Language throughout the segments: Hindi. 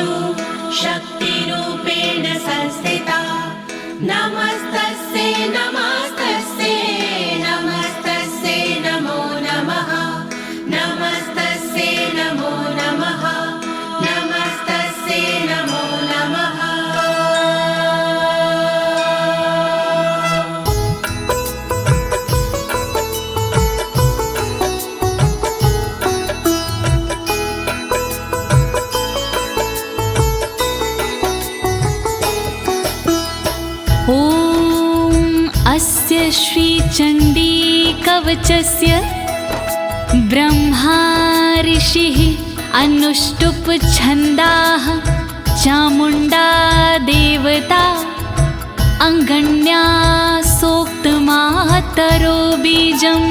सर्वेषु शक्तिरूपेण संस्थिता। नमस्तस्यै नमस्तस्यै नमस्तस्यै नमो नमः। नमस्तस्यै नमो नमः। नमस्तस्यै नमो नमः। अस्य श्रीचण्डी कवचस्य ब्रह्मा ऋषिः अनुष्टुप् छन्दाः चामुण्डा देवता अङ्गण्या सोक्तमातरो बीजं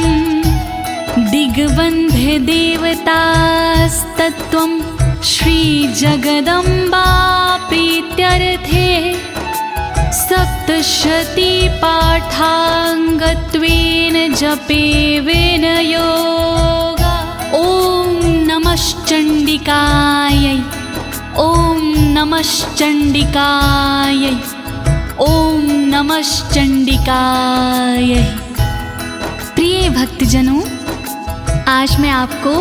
दिग्बन्धे देवतास्तत्त्वं श्रीजगदम्बा प्रीत्यर्थे सप्तशती पाठाङ्गत्वेन जपे विनयोगा। ॐ नमश्चण्डिकायै ॐ नमश्चण्डिकायै ॐ नमश्चण्डिकायै। प्रिय भक्तजनों, आज मैं आपको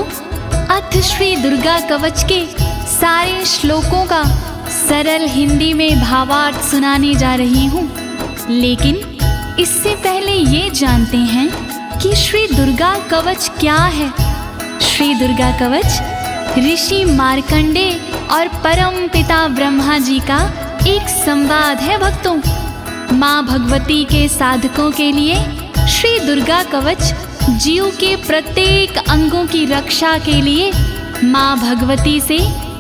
अथ श्री दुर्गा कवच के सारे श्लोकों का सरल हिंदी में भावार्थ सुनाने जा रही हूँ। लेकिन इससे पहले ये जानते हैं कि श्री दुर्गा कवच क्या है। श्री दुर्गा कवच ऋषि मार्कंडे और परम पिता ब्रह्मा जी का एक संवाद है भक्तों। माँ भगवती के साधकों के लिए श्री दुर्गा कवच जीव के प्रत्येक अंगों की रक्षा के लिए माँ भगवती से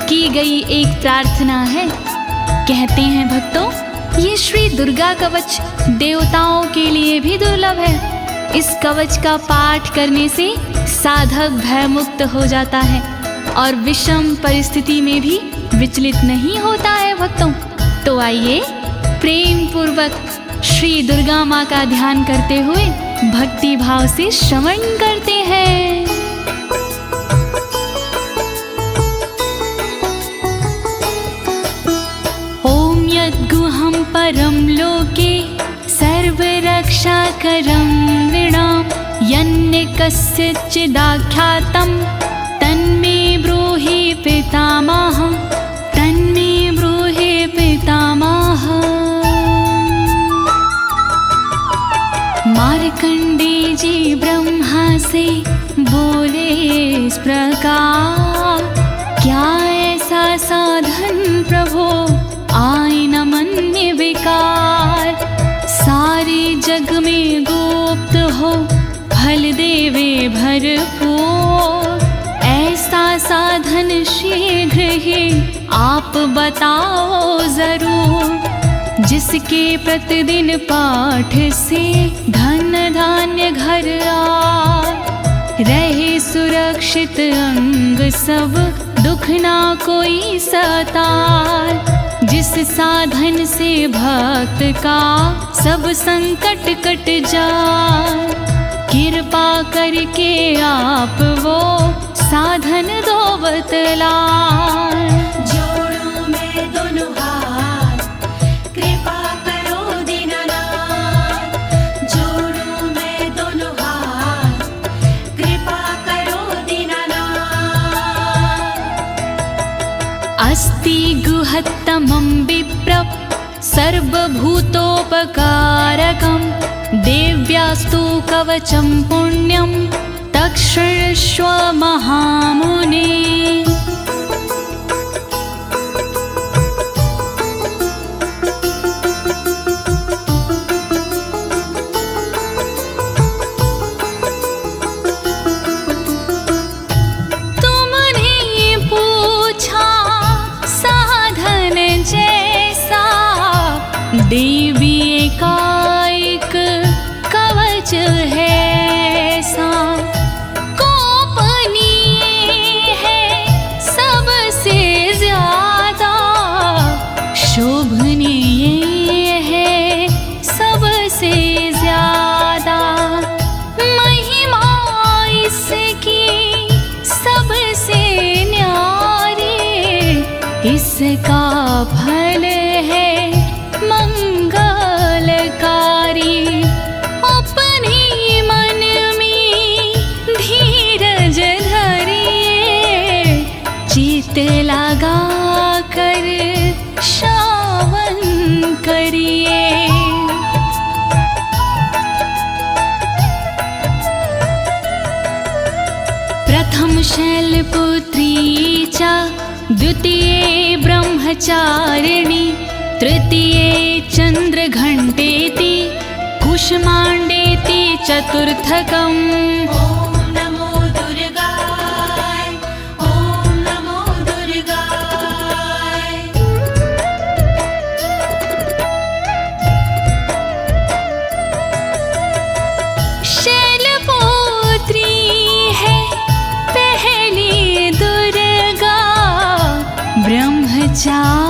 की गई एक प्रार्थना है। कहते हैं भक्तों, ये श्री दुर्गा कवच देवताओं के लिए भी दुर्लभ है। इस कवच का पाठ करने से साधक भयमुक्त हो जाता है और विषम परिस्थिति में भी विचलित नहीं होता है भक्तों। तो आइए प्रेम पूर्वक श्री दुर्गा माँ का ध्यान करते हुए भक्ति भाव से श्रवण करते हैं। गुहं परं लोके सर्वरक्षाकरं नृणां यन्ने कस्यचिदाख्यातं तन्मे ब्रूहि पितामह। तन्मे ब्रूहि पितामह। मार्कंडे जी ब्रह्मा से बोले इस प्रकार, क्या ऐसा साधन प्रभो आए न मन्य विकार। सारे जग में गुप्त हो फल देवे भरपूर। ऐसा साधन शीघ्र ही आप बताओ जरूर। जिसके प्रतिदिन पाठ से धन धान्य घर आए, रहे सुरक्षित अंग सब दुख ना कोई सताए। जिस साधन से भक्त का सब संकट कट जाए, कृपा करके आप वो साधन दो बतलाए। जोड़ूं मैं दोनों हाथ, कृपा करो दीनानाथ। जोड़ूं मैं दोनों हाथ, कृपा करो दीनानाथ। अस्ति गुहत्तमं विप्र सर्वभूतोपकारकं देव्यास्तु कवचं पुण्यं तक्षृष्व महामुने। देवी एकाएक कवच है सा, गोपनीय इसका फल है मंगलकारी। अपने मन में धीरज धरिए, चित लगा कर श्रवण करिए। प्रथम शैलपुत्री च द्वितीये ब्रह्मचारिणी, तृतीये चन्द्रघण्टेति, कुष्माण्डेति चतुर्थकम्। ॐ नमो दुर्गाय, ॐ नमो दुर्गाय। शैलपुत्री है पहली दुर्गा, ब्रह्मचारिणी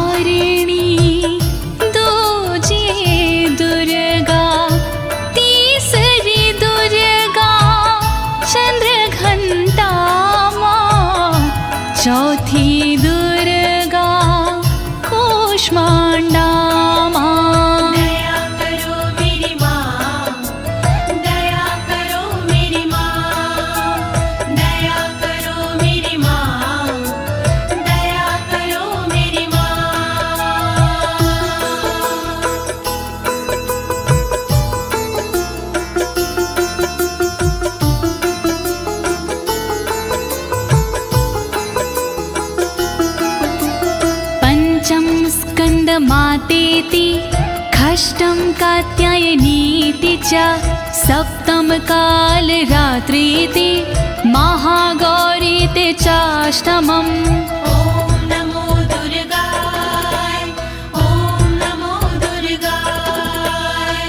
दूजी दुर्गा, तीसरी दुर्गा चंद्रघंटा माँ, चौथी दुर्गा कूष्मांडा माँ। दया करो मेरी माँ, दया करो मेरी माँ, दया करो मेरी माँ, दया करो मेरी माँ। पंचम स्कंद मातेति, षष्ठम कात्यायनीति च, सप्तम काल रात्रीति, महागौरीति चाष्टमम्। ॐ नमो दुर्गाय, ॐ नमो दुर्गाय।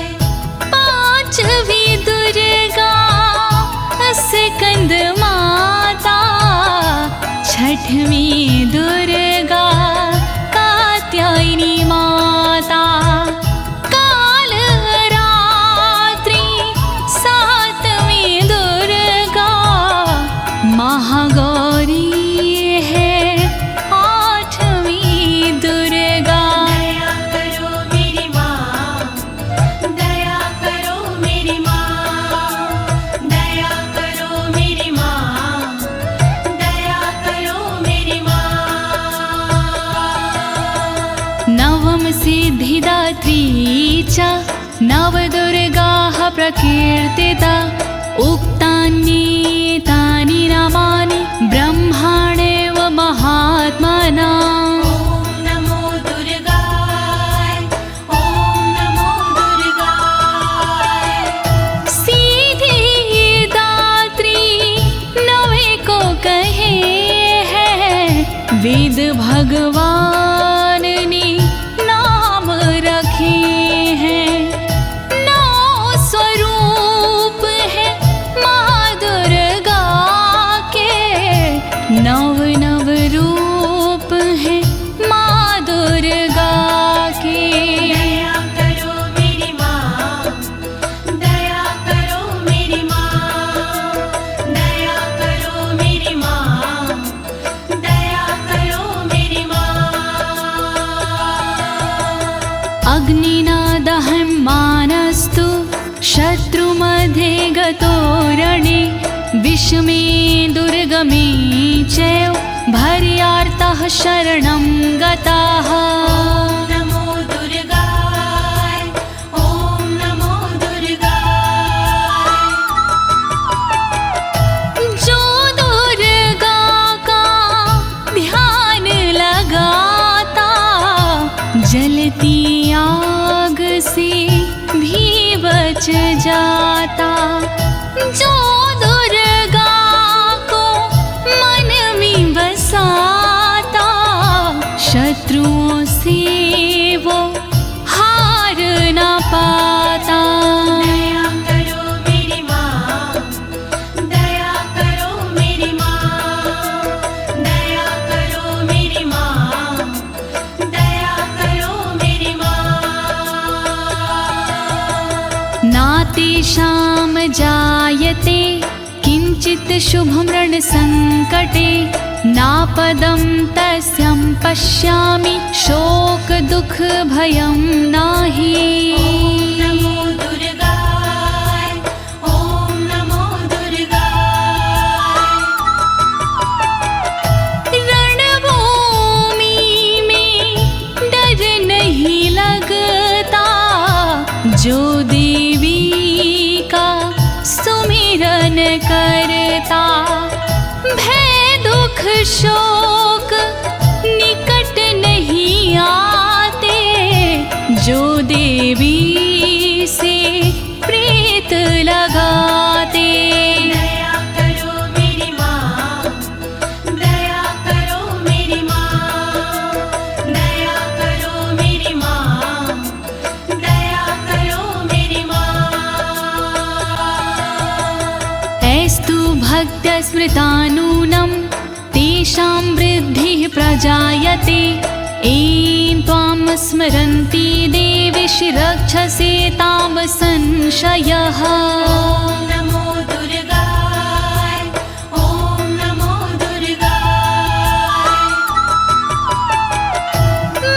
पांचवी दुर्गा स्कंद माता, छठवीं दुर्गा कात्यायनी माता, काल रात्रि सातवीं दुर्गा महागौरी है, आठवीं दुर्गा। दया करो मेरी माँ, दया करो मेरी माँ, दया करो मेरी माँ, दया करो मेरी माँ। नवम सिद्धिदात्री च, नवदुर्गाः प्रकीर्तिता, उक्तान्येतानि नामानि ब्रह्माणेव महात्मना। ॐ नमो दुर्गाय, ॐ नमो दुर्गाय। सिद्धिदात्री नवे को कहे हैं, वेद भगवान ने नाम रखे हैं। नौ स्वरूप है माँ दुर्गा के, नव नव रूप है माँ दुर्गा के। दया करो मेरी माँ, दया करो मेरी माँ, दया करो मेरी माँ, दया करो मेरी माँ। अग्निना दह्यमानस्तु शत्रुमध्ये गतो रणे, विषमे दुर्गमे चैव भर्यार्तः शरणं गताः। ॐ नमो दुर्गाय, ॐ नमो दुर्गाय। जो दुर्गा का ध्यान लगाता, जलती आग से भी बच जाता। जो दुर्गा को मन में बसाता, शत्रुओं से वो हार न पाता। दया करो मेरी माँ, दया करो मेरी माँ, दया करो मेरी माँ, दया करो मेरी माँ। नातेषां जायते किञ्चित् शुभं रणसङ्कटे, नापदं तस्यं पश्यामि शोक दुख भयं नाही। नमो दुर्गाय, ओम नमो दुर्गाय। रणभूमि में डर नहीं लगता, जो देवी का सुमिरन करता। भय दुख शोक निकट नहीं आते, जो देवी से प्रीत लगाते। दया करो मेरी माँ, दया करो मेरी माँ, दया करो मेरी माँ, दया करो मेरी माँ। ऐस्तु भक्तस्मृतानूनं तेषां वृद्धिः प्रजायते। ऐं त्वां स्मरन्ति देवीशि रक्षसे तां संशयः। ओम नमो दुर्गाय, ओम नमो दुर्गाय।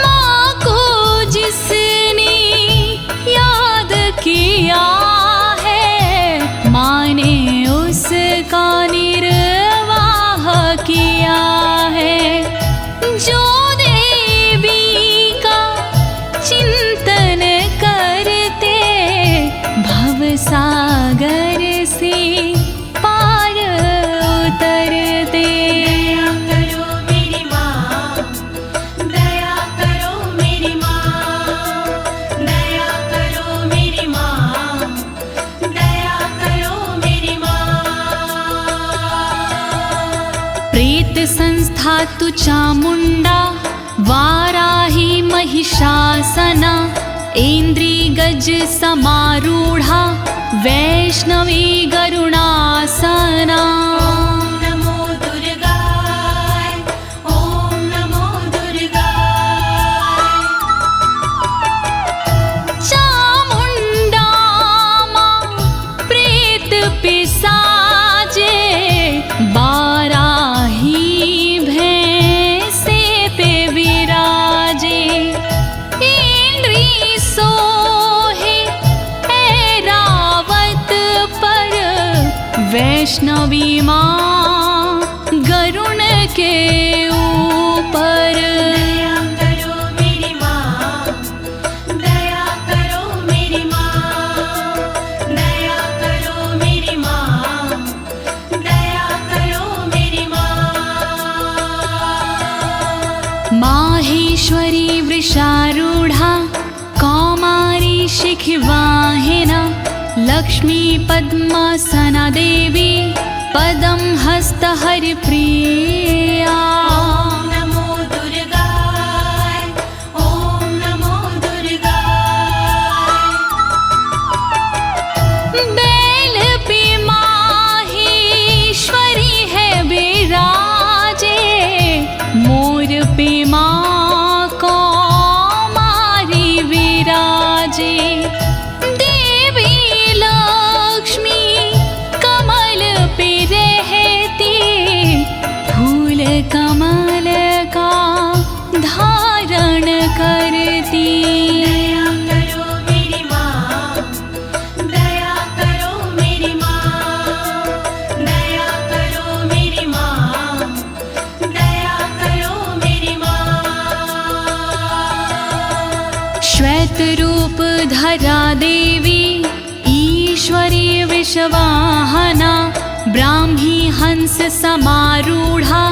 माँ को जिसने याद किया है, माँ ने उसका निर्वाह किया है। जो देवी का चिंतन करते, भवसागर से पार उतरते। दया करो मेरी माँ, दया करो मेरी माँ, दया करो मेरी माँ, दया करो मेरी माँ। प्रेत संस्था तु चामुंडा, वाराही महिषासना। ऐन्द्री गज समारूढ़ा, वैष्णवी गरुणासना। ओम नमो दुर्गाय, ओम नमो दुर्गाय। चामुंडा माँ प्रेत पिसाजे, बाराही भैंसे पे विराजे। इंद्री सोहे ऐरावत पर, वैष्णवी माँ गरुण के ऊपर। दया करो मेरी माँ, दया करो मेरी माँ, दया करो मेरी माँ, दया करो मेरी माँ। माहेश्वरी वृषारूढ़ा, कौमारी शिखिवाहिना। लक्ष्मी पद्मासना देवी, पदं हस्त हरिप्रिया। ओम नमो दुर्गाय, ओम नमो दुर्गाय। बैल पे माहेश्वरी है विराजे, मोर पे माँ कौमारी विराजे। देवी लक्ष्मी कमल पे रहती, फूल कमल का धारण करती। दया करो मेरी माँ, दया करो मेरी माँ, दया करो मेरी माँ, दया करो मेरी माँ। श्वेत रूप धरा देवी, ईश्वरी विश्ववाहना। ब्राह्मी हंस समारूढ़ा,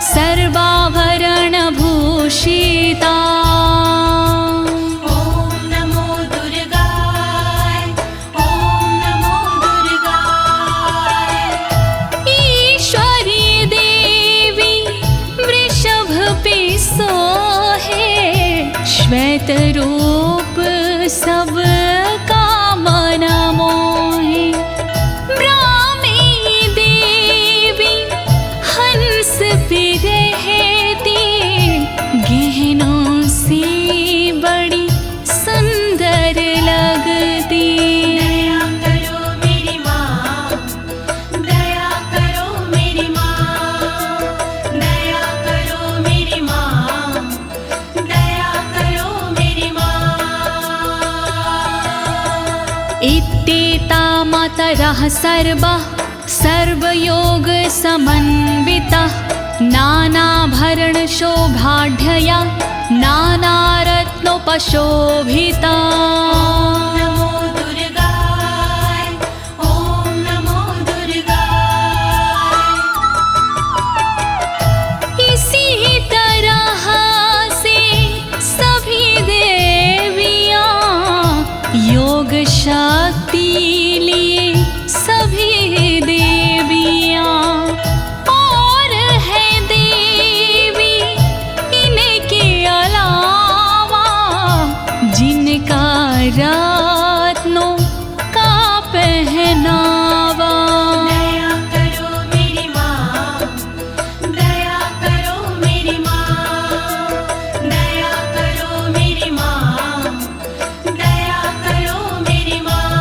सर्वाभरण भूषिता। ओम नमो दुर्गाय, ओम नमो दुर्गाय। ईश्वरी देवी वृषभ पे सोहे, श्वेत रूप सब का मन मोहे। ब्राह्मी देवी हंस पे रहती, गहनों से बड़ी सुंदर लगती। दया करो मेरी माँ, दया करो मेरी माँ, दया मातरः सर्वः सर्वयोग समन्वितः नानाभरणशोभाढ्यया नानारत्नोपशोभिता। नमो दुर्गाय ॐ नमो दुर्गाय। इसी तरह से सभी देवियां योग शक्ति लिए सभी देवियां और है देवी इनके अलावा जिनका रत्नों का पहनावा। दया करो मेरी माँ, दया करो मेरी माँ, दया करो मेरी माँ, दया करो मेरी माँ।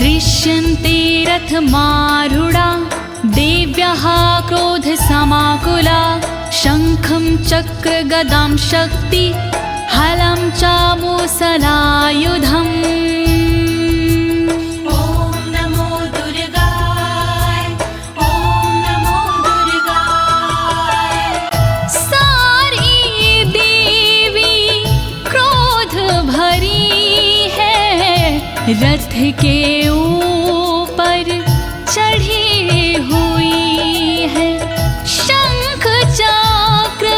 दृश्यन्ते रथमारूढा देव्यः क्रोधसमाकुला शङ्खं चक्रगदां शक्ति हलं च मुसलायुधम्। ॐ नमो दुर्गाय ॐ नमो दुर्गाय। सारी देवी क्रोध भरी है रथ के ऊपर चढ़ी हुई है। शंख चक्र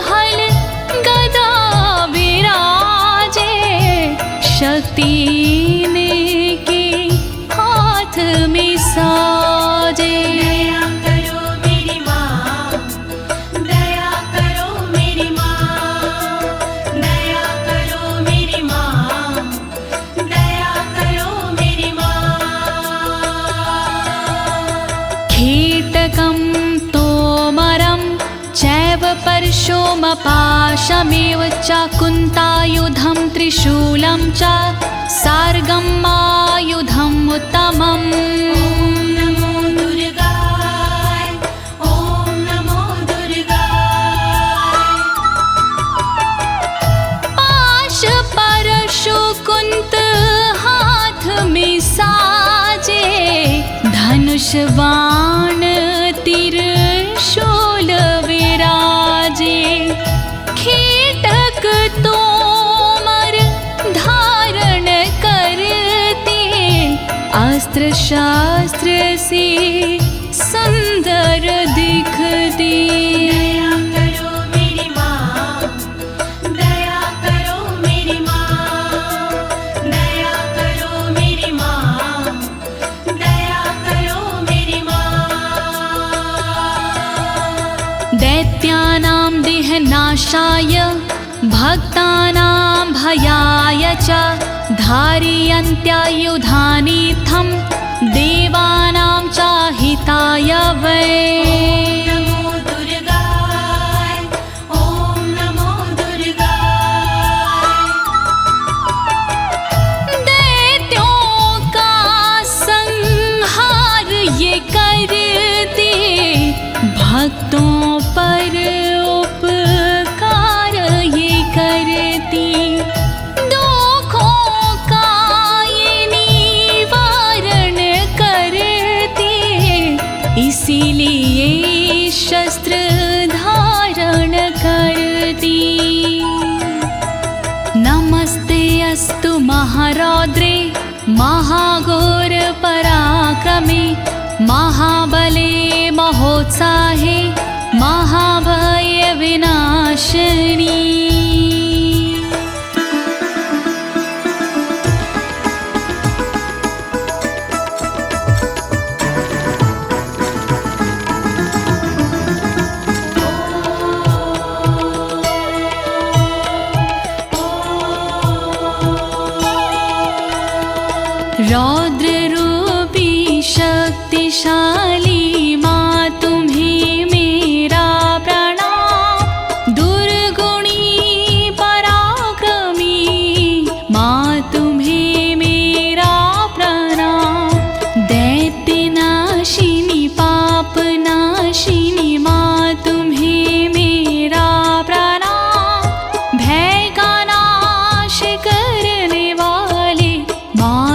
हल गदा विराजे शक्ति इनके हाथ में साजे। दया करो मेरी माँ, दया करो मेरी माँ, दया करो मेरी माँ, दया करो मेरी माँ। कीटकं तोमरं चैव परशुमपाशमेव च कुन्तायुधं त्रिशूलं च सार्गमायुधम् उत्तमम्। नमो दुर्गाय ॐ नमो दुर्गाय। पाश परशु कुंत हाथ में साजे धनुष बाण त्रिशूल विराजे। कीटक तोमर धारण करते अस्त्र शास्त्र से सुंदर दिखते। दया करो मेरी माँ, दया करो मेरी माँ, दया करो मेरी माँ, दया करो मेरी माँ। दैत्यानां देहनाशाय भक्तानां भयाय च धारयन्त्यायुधानीथं देवानां च हिताय वै। नमो दुर्गाय ॐ नमो दुर्गाय। दैत्यों का संहार ये करते भक्तों पर उपकार ये करती। दुखों का ये निवारण करती इसीलिए शस्त्र धारण करती। नमस्ते अस्तु महारौद्रे महाघोर पराक्रमे महाबले महोत्साहे महाभय विनाशिनी। रौद्र रूपी शक्तिशाली माँ तुम्हें मेरा प्रणाम। दुर्गुणी पराक्रमी माँ तुम्हें मेरा प्रणाम। दैत्यनाशिनी पापनाशिनी माँ तुम्हें मेरा प्रणाम। भय का नाश करने वाले माँ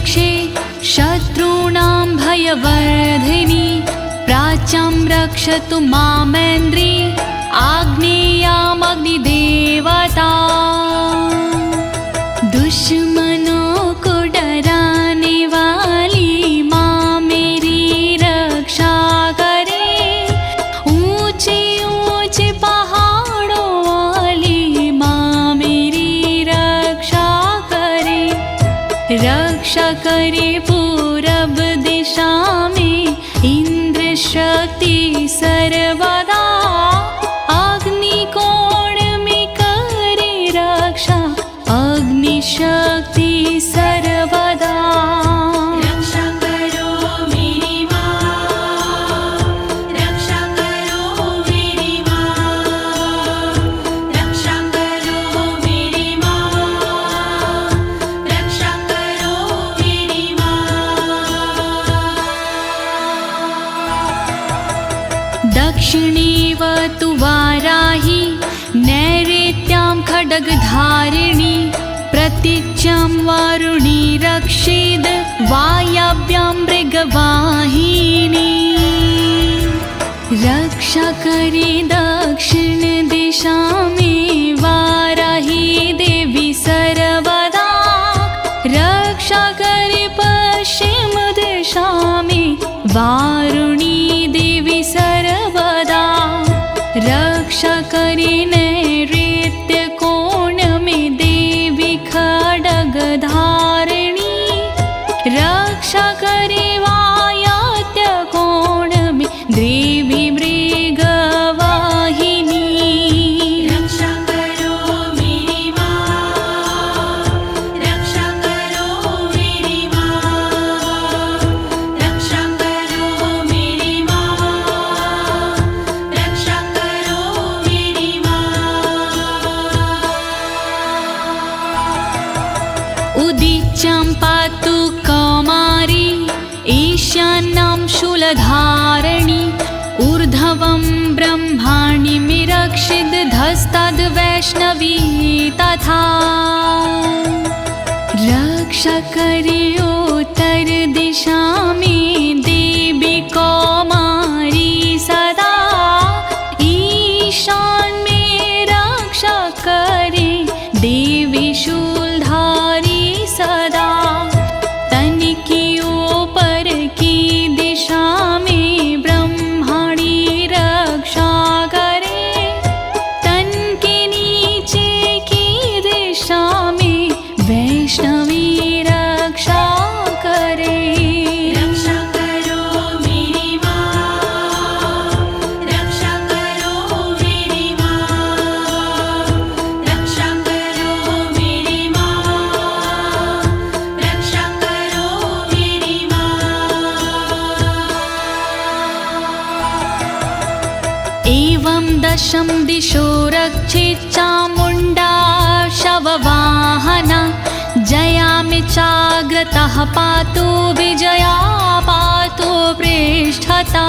रक्षे शत्रूणां भयवर्धिनी प्राच्यां रक्षतु मामेन्द्री आग्नेयामग्निदेवता दुश्मनों को डराने वाली माँ मेरी रक्षा करे ऊंचे ऊंचे पहाड़ों वाली माँ मेरी रक्षा करे पूरब दिशा में इंद्र शक्ति सर्वदा अग्निकोण में करे रक्षा अग्नि शक्ति सर्वदा रक्षा करो मेरी माँ, रक्षा करो मेरी माँ, रक्षा करो मेरी माँ, रक्षा करो मेरी माँ। दक्षिणीवतु वाराही नैऋत्यां खड्गधारिणी प्रतीच्यां वारुणी रक्षेद् वायव्यां मृगवाहिनी रक्षा करे दक्षिण दिशा में वाराही देवी सर्वदा रक्षा करे पश्चिम दिशा में वारुणी देवी सर्वदा रक्षा करे नैऋत्य कोण में देवी खड्गधारिणी रक्षा करे वायव्य कोण में देवी मृगवाहिनी रक्षा करो मेरी माँ, रक्षा करो मेरी माँ, रक्षा करो मेरी माँ, रक्षा करो मेरी माँ। उदीच्यां पातु कौमारी ईशान्यां शूलधारिणी ऊर्ध्वं ब्रह्माणि रक्षिद् धस्ताद् वैष्णवी तथा रक्षा करे उत्तर दिशा में देवी कौमारी सदा ईशान में रक्षा करे देवी शूलधारी सदा तन की ऊपर की दिशा में ब्रह्माणी रक्षा करे तन के नीचे की दिशा में वैष्णवी रक्षा करे रक्षा करो मेरी माँ, रक्षा करो मेरी माँ, रक्षा करो मेरी माँ, रक्षा करो मेरी माँ। एवं दशम दिशो रक्षेत् चामुण्डा शववाहना जयामि चाग्रतः पातु विजया पातु पृष्ठता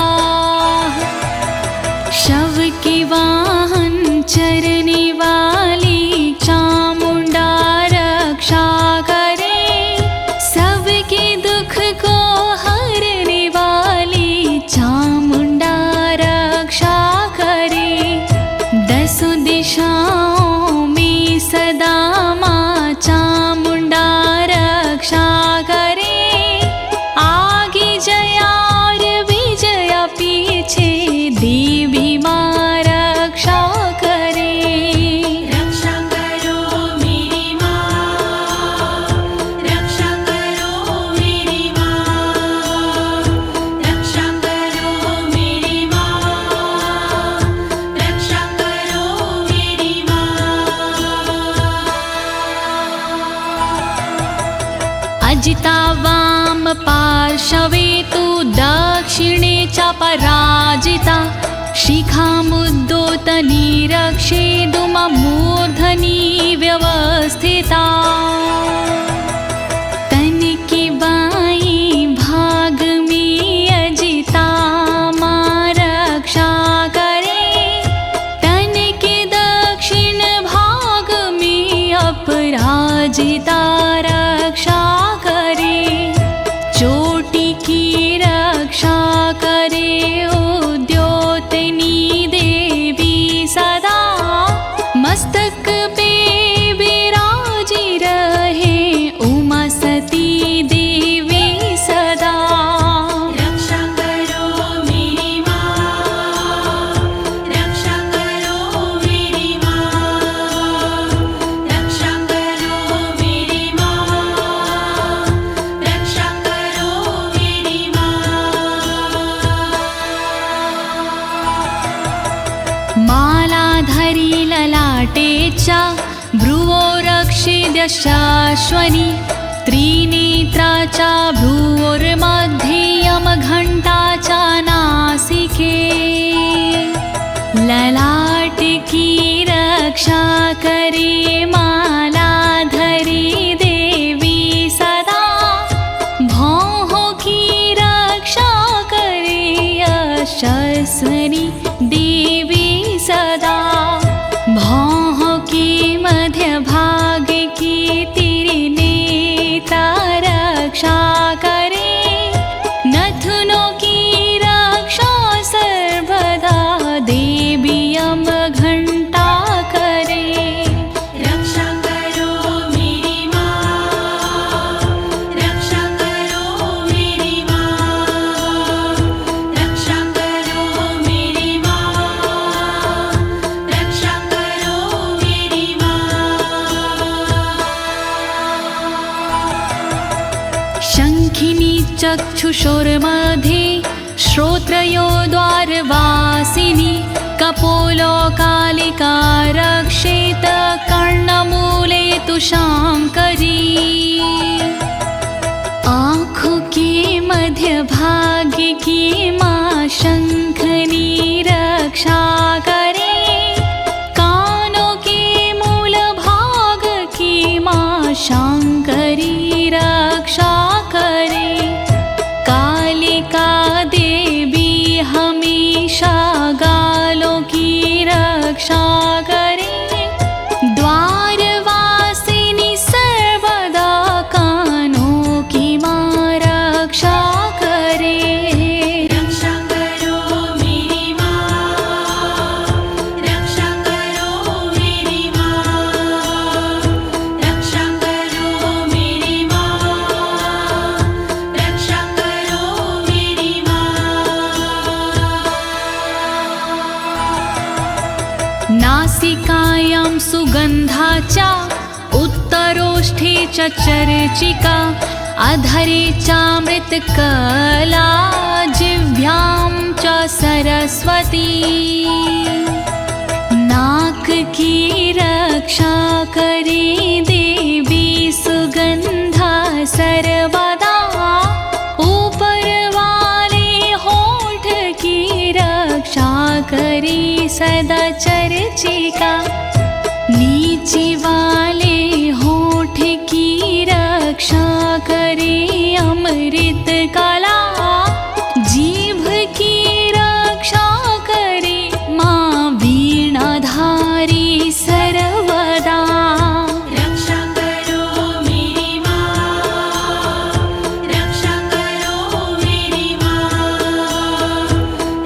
शव के वाहन चरने वाली चामुण्डा रक्षा करे सबके दुख को हरने वाली चामुण्डा रक्षा करे दसों दिशाओं में सदा माँ चामुण्डा रक्षा करे आगे जया और विजया पीछे देवी माँ रक्षा करे रक्षा करो मेरी माँ, रक्षा करो मेरी माँ, रक्षा करो मेरी माँ, रक्षा करो मेरी माँ। अजिता वाम पार्श्वे तु दक्षिणे च पराजिता शिखामुद्दोतनी रक्षेदुममूर्धनि व्यवस्थिता तन के बाईं भाग में अजिता माँ रक्षा करे तन के दक्षिण भाग में अपराजिता रक्षा करे ललाटे च भ्रुवो रक्षिद्यशाश्वनी त्रिनेत्रा च भ्रुवोर्मध्ये यमघण्टा च नासिके ललाट की रक्षा करे मालाधरी देवी सदा भौह की रक्षा करे यशस्विनी देवी सदा भौह की मध्य भाग की त्रिनेत्रा रक्षा करे नथुनों की रक्षा सर्वदा देवी यमघण्टा करे रक्षा करो मेरी माँ रक्षा करो मेरी माँ रक्षा करो मेरी माँ रक्षा करो मेरी माँ शङ्खिनी चक्षुषोर्मध्ये श्रोत्रयो द्वारवासिनी कपोलो कालिका रक्षेत कर्णमूले तु शाङ्करी आँखों के मध्य भाग की माँ शंखनी रक्षा करे कानों के मूल भाग की माँ शंकरी रक्षा करे कालिका देवी हमेशा गालों की रक्षा करे द्वारवासिनी सर्वदा कानों की माँ रक्षा करे रक्षा करो मेरी माँ रक्षा करो मेरी माँ रक्षा करो मेरी माँ रक्षा करो मेरी माँ नासिकायां सुगन्धा च उत्तरोष्ठे च चर्चिका अधरे चामृतकला जिह्वां च सरस्वती नाक की रक्षा करे देवी सुगंधा सर्वदा ऊपर वाले होठ की रक्षा करे सदा चर्चिका नीचे वाले होठ की रक्षा करे अमृत कला जीभ की रक्षा करे माँ वीणाधारी सर्वदा रक्षा करो मेरी माँ रक्षा करो मेरी माँ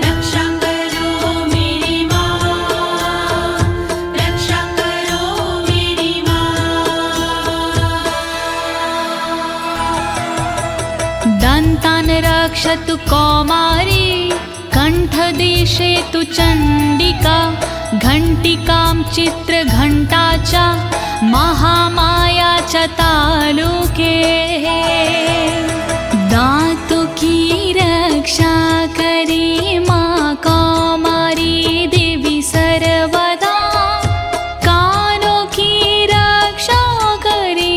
रक्षा करो मेरी माँ रक्षा करो मेरी माँ दन्तान् रक्षतु कौमारी कण्ठदेशे तु चण्डिका घण्टिकां चित्रघण्टा च महामाया च तालुके दातु की रक्षा करे माँ कौमारी देवी सर्वदा कानों की रक्षा करे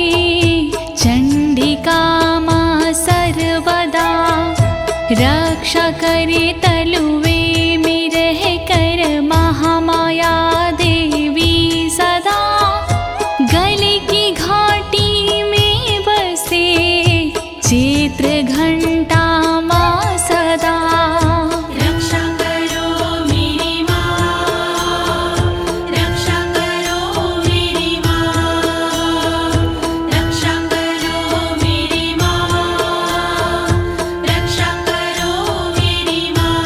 चण्डिका माँ सर्वदा रक्षा करे तलुवे में रह कर महामाया देवी सदा गले की घाटी में बसे चित्र घंटा माँ सदा रक्षा करो मेरी माँ रक्षा करो मेरी माँ रक्षा करो मेरी माँ रक्षा करो मेरी माँ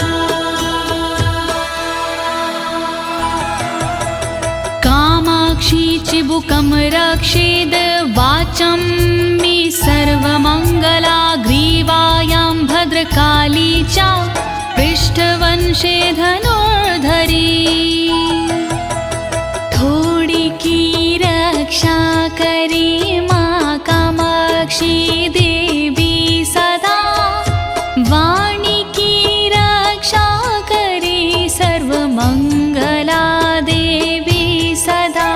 कामाक्षी चिबुकं रक्षेद वाचं मे सर्वमङ्गला ग्रीवायां भद्रकाली च पृष्ठवंशे धनुर्धरी थोड़ी की रक्षा करे माँ कामाक्षी देवी सदा वाणी की रक्षा करे सर्वमंगला देवी सदा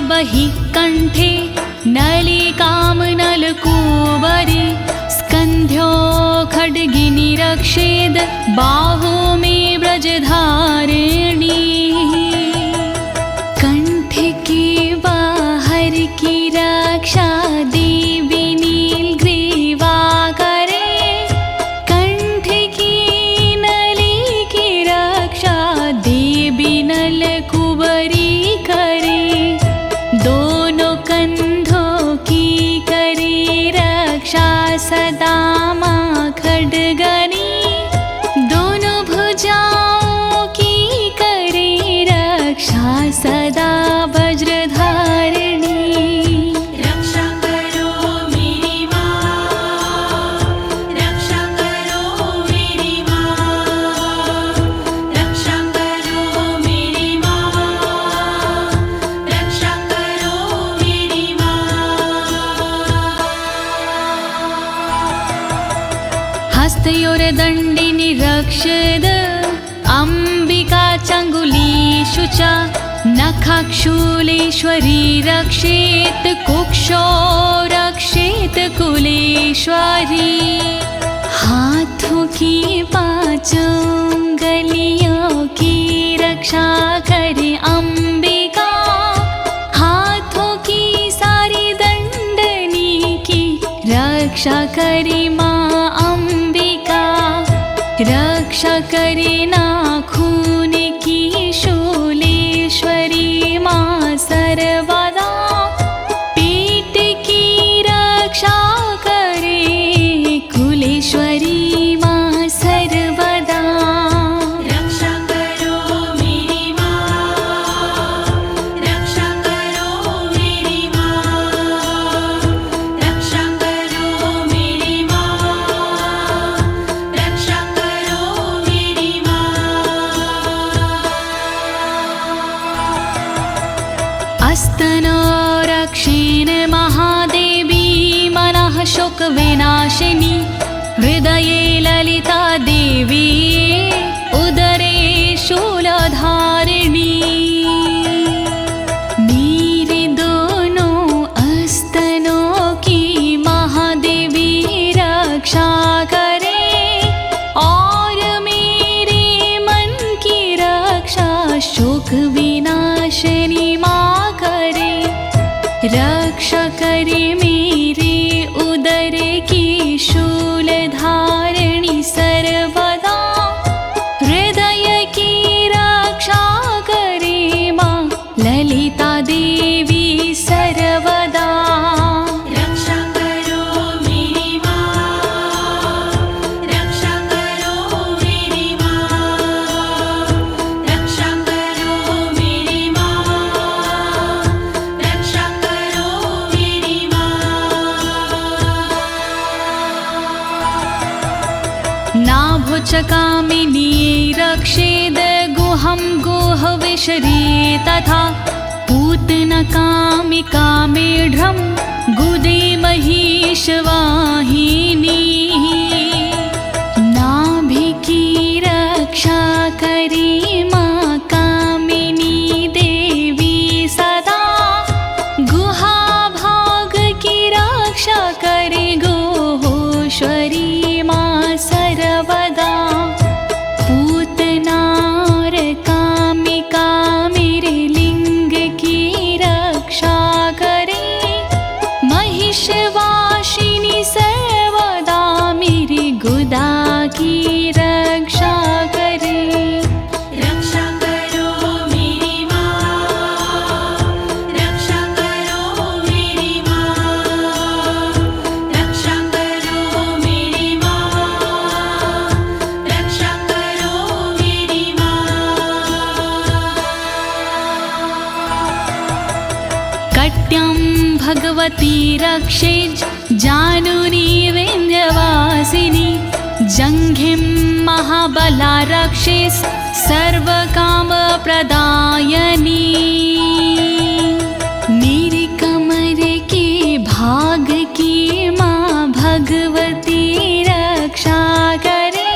बहि कंठे नलिकां नलकूबरी स्कन्ध्यो खड्गिनी रक्षेद बाहु मे ब्रजधारिणी कंठ के बाहर की रक्षा देवी नीलग्रीवा करे कंठ की नली की रक्षा देवी नलकूबरी करे दोनों कंधों की करे रक्षा सदा माँ खड्गनी दोनों भुजाओं की करे रक्षा सदा वज्रधारिणी रक्षा करो मेरी माँ, रक्षा करो मेरी माँ, रक्षा करो मेरी माँ, रक्षा करो मेरी माँ। हस्तयोर्दण्डिनी रक्षद अम्बिका चङ्गुलीषु च नखाक्षूलेश्वरी रक्षेत कुक्षो रक्षेत कुलेश्वरी हाथों की पांचों उंगलियों की रक्षा करे अम्बिका हाथों की सारी दंडनी की रक्षा करे माँ अम्बिका रक्षा करे नाखून की शूलेश्वरी माँ सर्वदा पेट की रक्षा करे कुलेश्वरी माँ सर्वदा रक्षा करो मेरी माँ, रक्षा करो मेरी माँ, रक्षा करो मेरी माँ, रक्षा करो मेरी माँ। अस्तनो रक्षेण महादेवी मनः शोकविनाशिनी हृदये ललिता देवी उदरे शूलधारिणी मेरे दोनों अस्तनों की महादेवी रक्षा करे और मेरे मन की रक्षा शोक विनाशिनी माँ करे रक्षा करे मेरे उदर की शूलधारिणी सर्वदा हृदय की रक्षा करे माँ ललिता देवी सर्वदा रक्षा करो मेरी माँ, रक्षा करो मेरी माँ, रक्षा करो मेरी माँ, रक्षा करो मेरी माँ। नाभुचकामिनी रक्षेद गुहं गुहविशरी तथा पूतनकामिका मेढ्रं गुदे महिषवाहिनी नाभि की रक्षा करे माँ कामिनी देवी सदा गुहा भाग की रक्षा करे गोहोश्वरी माँ सर्वदा पूतनार कामिका मेरे लिंग की रक्षा करे महिषवासिनी सर्वदा मेरी गुदा की रक्षा करे रक्षा करो मेरी माँ, रक्षा करो मेरी माँ, रक्षा करो मेरी माँ, रक्षा करो मेरी माँ। कट्यं भगवती रक्षेज जानुनी विन्ध्यवासिनी जङ्घिं महाबला रक्षेस् सर्वकामप्रदायिनी मेरे कमर के भाग की माँ भगवती रक्षा करे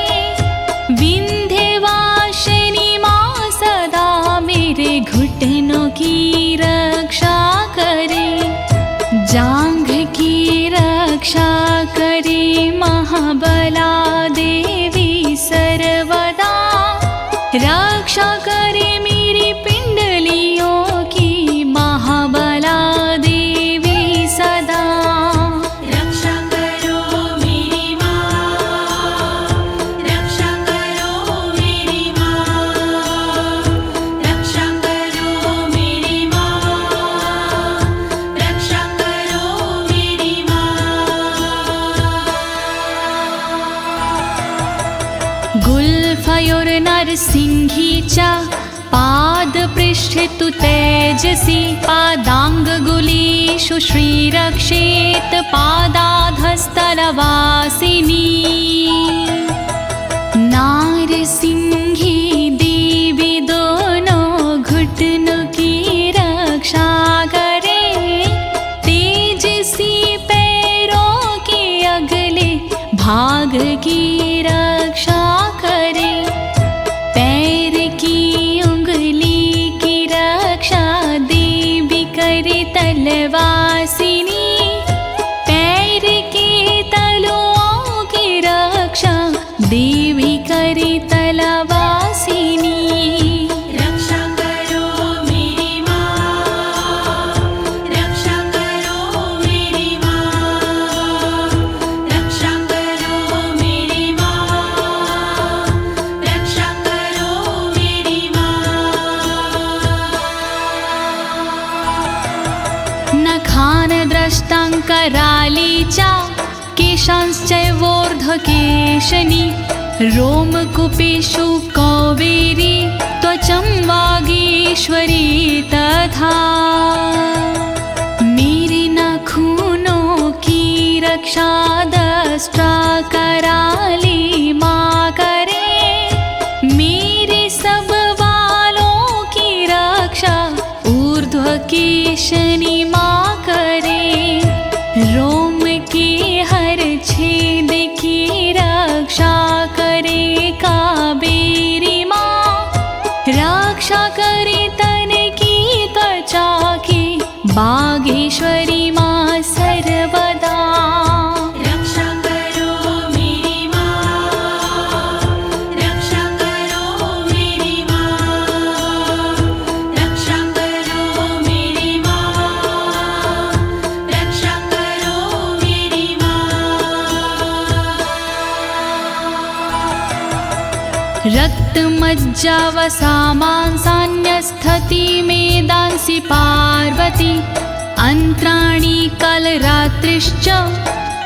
विन्ध्यवासिनी माँ सदा मेरे घुटनों की रक्षा महाबला देवी सर्वदा, रक्षा करे मेरी पिंडलियों की महाबला देवी सदा। रक्षा करो मेरी माँ, रक्षा करो मेरी माँ, रक्षा करो मेरी माँ, रक्षा करो मेरी माँ। गुल्फयोर्नरसिंहीचा पादपृष्ठे तु तेजसि, पादाङ्गुलीषु श्रीरक्षेत् पादाधस्तलवासिनी। नारसिंही देवी दोनों घुटनों की रक्षा करे, तेजसी पैरों के अगले भाग की रक्षा करे। पैर की उंगली की रक्षा देवी करे तलवासिनी, पैर के तलुओं की रक्षा देवी करे तलवासिनी। रक्षा करो मेरी माँ, रक्षा करो मेरी माँ, रक्षा करो मेरी माँ, रक्षा करो मेरी माँ। नखानद्रष्टाङ्करालीचा केशांश्चैवोर्ध्वकेशनी, रोमकूपेषु कौवेरी त्वचं वागीश्वरी तथा। मेरे नाखूनों की रक्षा दष्टा कराली माँ करे, मेरे सब बालों की रक्षा ऊर्ध्वकेशनी माँ करे। रोम के हर छेद की रक्षा करे कावेरी माँ, रक्षा करे तन की त्वचा की बागेश्वरी माँ सर्वदा। रक्षा करो मेरी माँ, रक्षा करो मेरी माँ, रक्षा करो मेरी माँ, रक्षा करो मेरी माँ। रक्तमज्जावसामांसान्यस्थति मेदांसि पार्वती, अन्त्राणि कलरात्रिश्च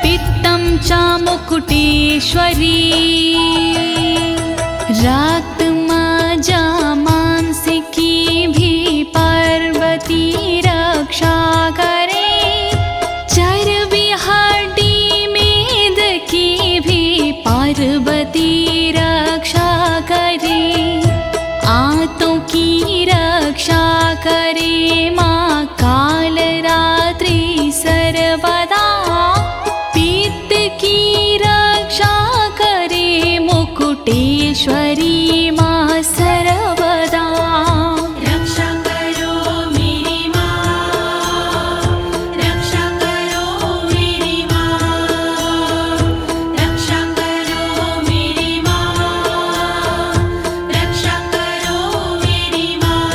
पित्तं च मुकुटेश्वरी। रक्तमज्जामांसिकी भी पार्वती रक्षा करे, चर्बी हड्डी मेद की भी पार्वती रक्षा करे। आंतों की रक्षा करे माँ कालरात्रि सर्वदा, पित्त की रक्षा करे मुकुटेश्वरी माँ सर्वदा। रक्षा करो मेरी माँ, रक्षा करो मेरी माँ, रक्षा करो मेरी माँ, रक्षा करो मेरी माँ।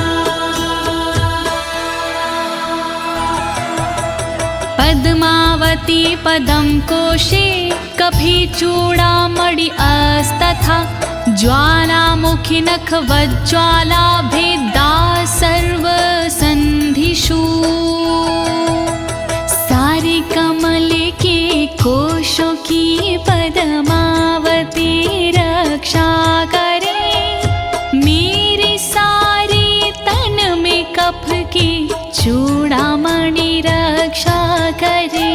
पद्मावती पदं कोशे कफीचूडामणि अस्तथा, ज्वालामुखी नखवज्ज्वाला भेदा सर्वसन्धिषु। सारे कमल के कोशों की पद्मावती रक्षा करे, मेरे सारे तन में कफ की चूड़ामणि रक्षा करे।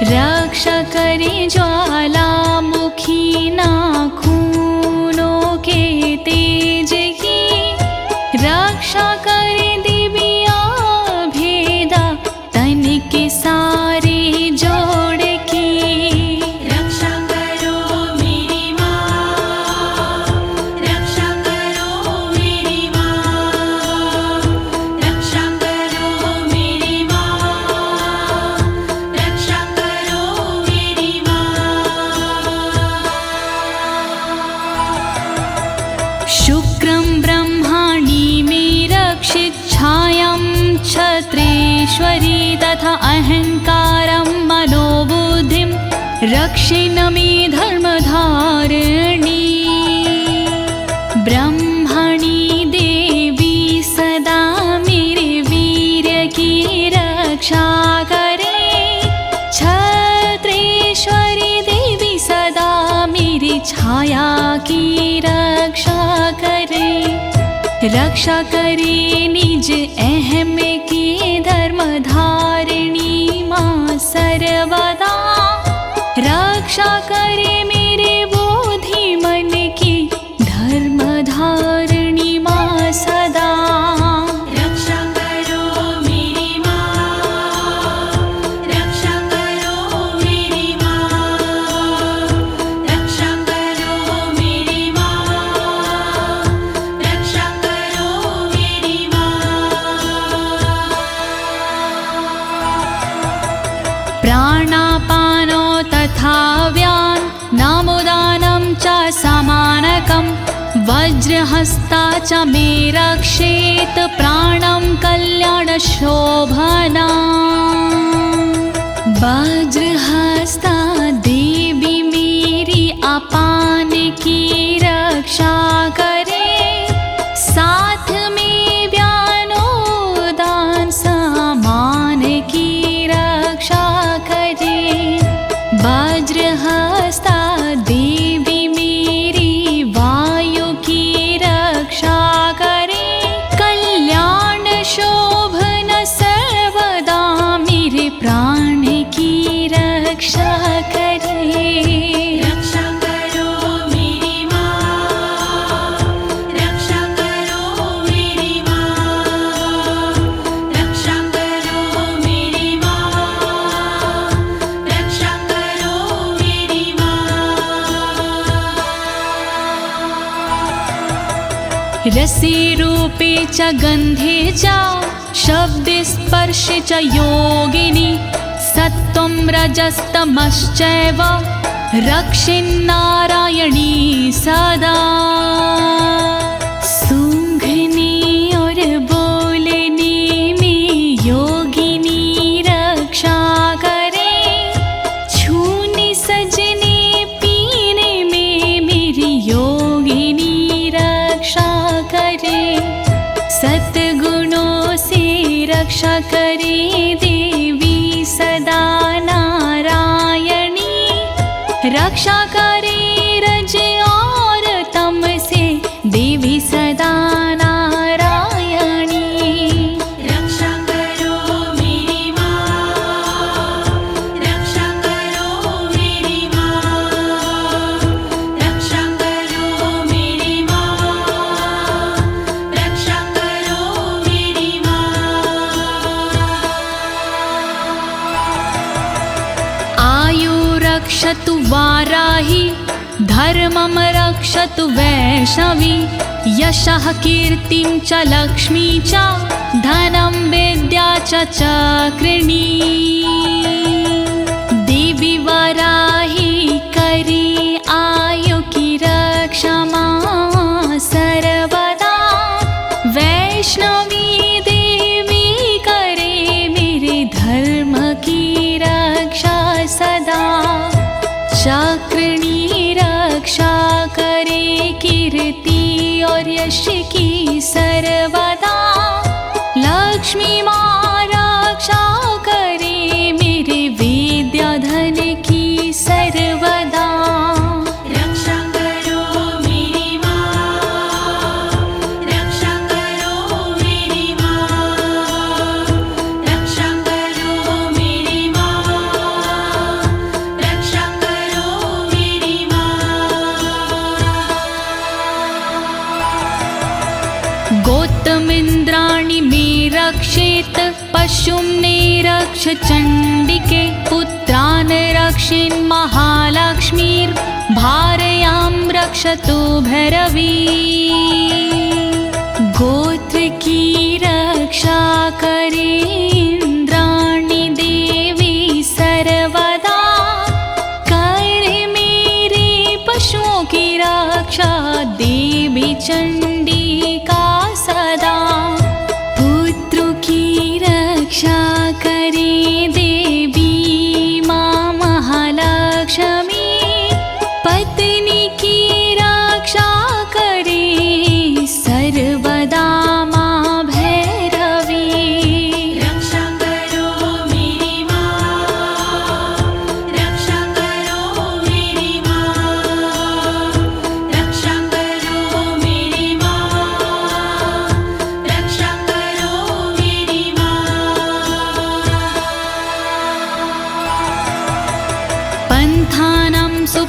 रक्षा करे ज्वालामुखी नाखूनों के तेज की, रक्षा करे दिव्या भेदा तन के सारे जोड़ की। रक्षा करो मेरी माँ, रक्षा करो मेरी माँ, रक्षा करो मेरी माँ, रक्षा करो मेरी माँ। क्षत्रेश्वरी तथा अहंकारं मनोबुद्धिं रक्षिणमि धर्मधारिणी ब्रह्मणि देवी सदा मेरे वीर्य की रक्षा करे। क्षत्रेश्वरी देवी सदा मेरी छाया की रक्षा करे। रक्षा करे निज अहम की धर्मधारिणी माँ सर्वदा। रक्षा करे मेरे बोधि मन की धर्मधारिणी माँ सदा। रक्षा करो मेरी माँ, रक्षा करो मेरी माँ, रक्षा करो मेरी माँ, रक्षा करो मेरी माँ। प्राणापानो तथा व्यान नामोदानं च समानकं वज्रहस्ता च मे रक्षेत प्राणं कल्याणशोभना। वज्रहस्ता देवी मेरी अपान की रक्षा करे। साथ में व्यानोदान समान की रक्षा करे। वज्रहस्ता देवी मेरी वायु की रक्षा करे। कल्याण शोभन सर्वदा मेरे प्राण की रक्षा करे। रक्षा करो मेरी माँ, रक्षा करो मेरी माँ, रक्षा करो मेरी माँ, रक्षा करो मेरी माँ। रसे रूपे च गन्धे च शब्दे स्पर्शे च योगिनी सत्त्वं रजस्तमश्चैव रक्षिन्नारायणी सदा। सूंघने और बोलने में योगिनी रक्षा करे। छूने सजने पीने में मेरी योगिनी रक्षा करे। सद्गुणों से रक्षा करे देवी सदा नारायणी। रक्षा करे रज और तम से देवी सदा नारायणी। रक्षा करो मेरी माँ, रक्षा करो मेरी माँ, रक्षा करो मेरी माँ, रक्षा करो मेरी माँ। आयु रक्षतु वाराही धर्मं रक्षतु वैष्णवी। यशः कीर्तिं च लक्ष्मी च धनं विद्या च चक्रिणी। देवी वाराही करे आयु की रक्षा माँ सर्वदा। वैष्णवी देवी करे मेरे धर्म की रक्षा सदा। चक्रिणी रक्षा करे कीर्ति और यश की सर्वदा। लक्ष्मी माँ रक्षा करे मेरे विद्या धन की सर्वदा। रक्षा करो मेरी माँ, रक्षा करो मेरी माँ, रक्षा करो मेरी माँ, रक्षा करो मेरी माँ। गोत्तमिन्द्राणि मे रक्षेत पशुं निरक्ष चण्डिके। पुत्रान् रक्षेन् महालक्ष्मीर्भार्यां रक्षतु भैरवी। गोत्र की रक्षा करे इंद्राणी देवी सर्वदा। करे मेरे पशुओं की रक्षा देवी चंडिका सदा। पुत्रों की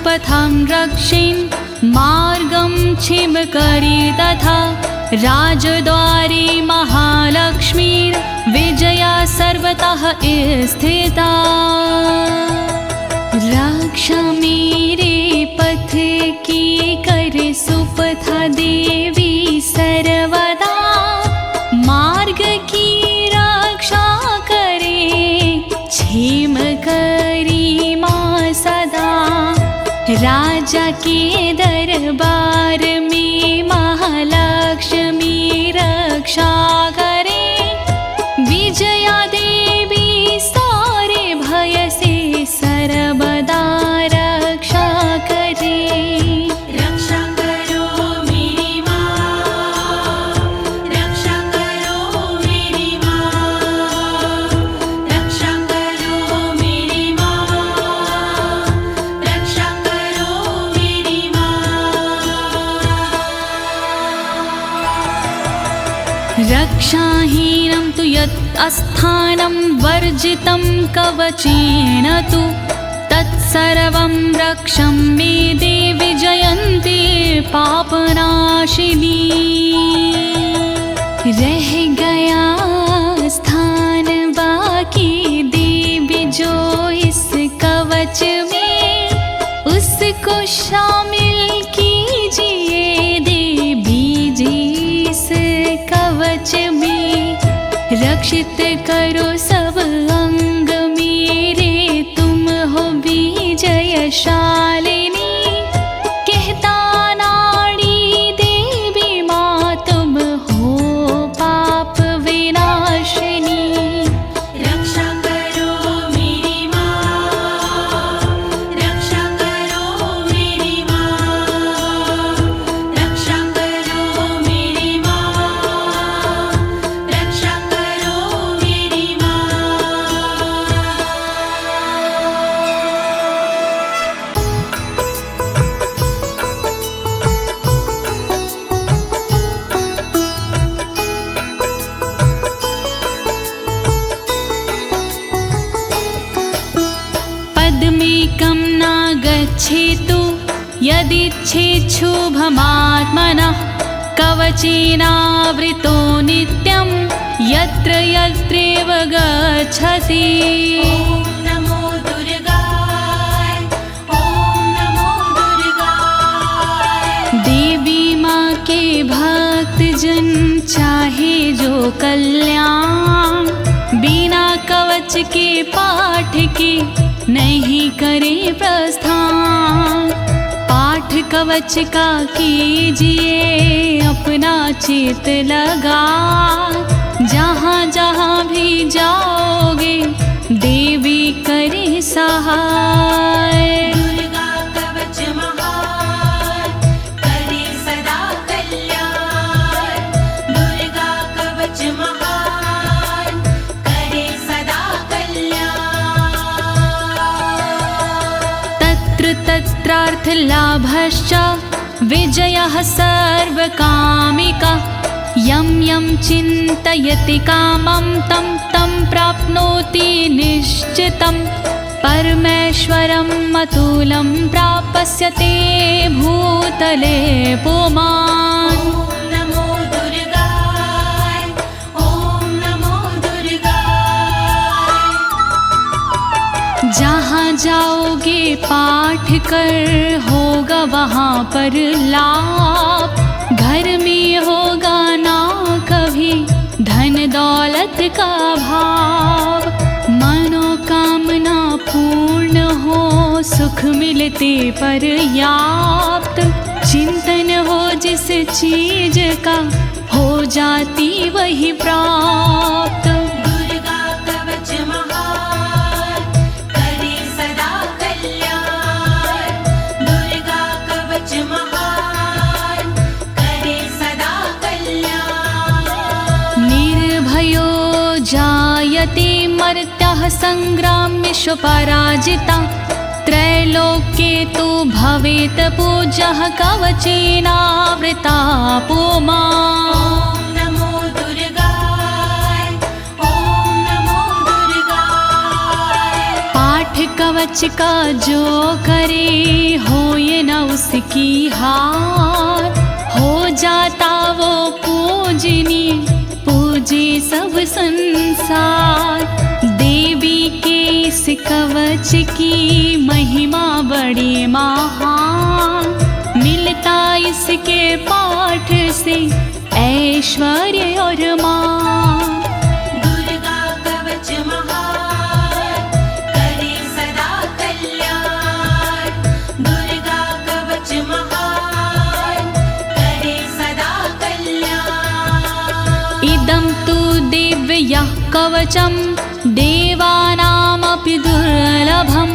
सुपथं रक्षेन् मार्गं छिमकरी तथा राजद्वारे महालक्ष्मीर्विजया सर्वतः स्थिता। रक्षा मेरे पथ की कर सुपथा देवी सर्वदा, मार्ग की रक्षा करे क्षेम करी माँ सदा। राजा के दरबार में महालक्ष्मी रक्षा करे, विजया देवी सारे भय से सर्वदा रक्षा करे। रक्षा करो मेरी माँ, रक्षा करो मेरी माँ, रक्षा करो मेरी माँ, रक्षा करो मेरी माँ। रक्षाहीनं तु यत् अस्थानं वर्जितं कवचेन तु, तत्सर्वं रक्षं मे देवि जयन्ती पापनाशिनी। रह गया स्थान बाकी देवी जो इस कवच में, उसको शामिल कीजिए देवी जी इस कवच में। रक्षित करो सब अंग मेरे, तुम हो विजयशालिनी। कहता नाड़ी देवी माँ तुम हो पाप विनाशिनी। रक्षा करो मेरी माँ, रक्षा करो मेरी माँ, रक्षा करो मेरी माँ, रक्षा करो मेरी माँ। पद्मेकं न गच्छेतु यदिच्छेच्छुभमात्मनः, कवचेनावृतो नित्यं यत्र यत्रैव गच्छति। ॐ नमो दुर्गाय, ॐ नमो दुर्गाय। देवी माँ के भक्त जन चाहे जो कल्याण, बिना कवच के पाठ के नहीं करे प्रस्थान। पाठ कवच का कीजिए अपना चित लगा, जहाँ जहाँ भी जाओगे देवी करे सहाय। दुर्गा कवच महान, करे सदा कल्याण। दुर्गा कवच महान, करे सदा कल्याण। तत्र तत्रार्थलाभश्च विजयः सर्वकामिका। यं यं चिन्तयति कामं तं तं प्राप्नोति निश्चितं। परमेश्वरम् अतुलं प्राप्स्यते भूतले पुमान्। ॐ नमो दुर्गाय, ॐ नमो दुर्गाय। जहाँ जाओगे पाठ कर होगा वहाँ पर लाभ। घर में होगा ना कभी धन दौलत का भाव। मनोकामना पूर्ण हो सुख मिलते पर्याप्त। चिंतन हो जिस चीज का हो जाती वही प्राप्त। दुर्गा कवच महान, करे सदा कल्याण। दुर्गा कवच महान, करे सदा कल्याण। निर्भयो जायते मर्त्यः संग्राम्येषु पराजिता। त्रैलोक्ये तु भवेत् पूज्यः कवचेनावृता पुमान्। ॐ नमो दुर्गाय, ॐ नमो दुर्गाय। पाठ कवच का जो करे हो संसार। देवी के इस कवच की महिमा बड़ी महान, मिलता इसके पाठ से ऐश्वर्य और मान। दुर्गा कवच महान, करे सदा कल्याण। दुर्गा कवच महान, करे सदा कल्याण। इदं तु दिव्यः कवचं देवानामपि दुर्लभं।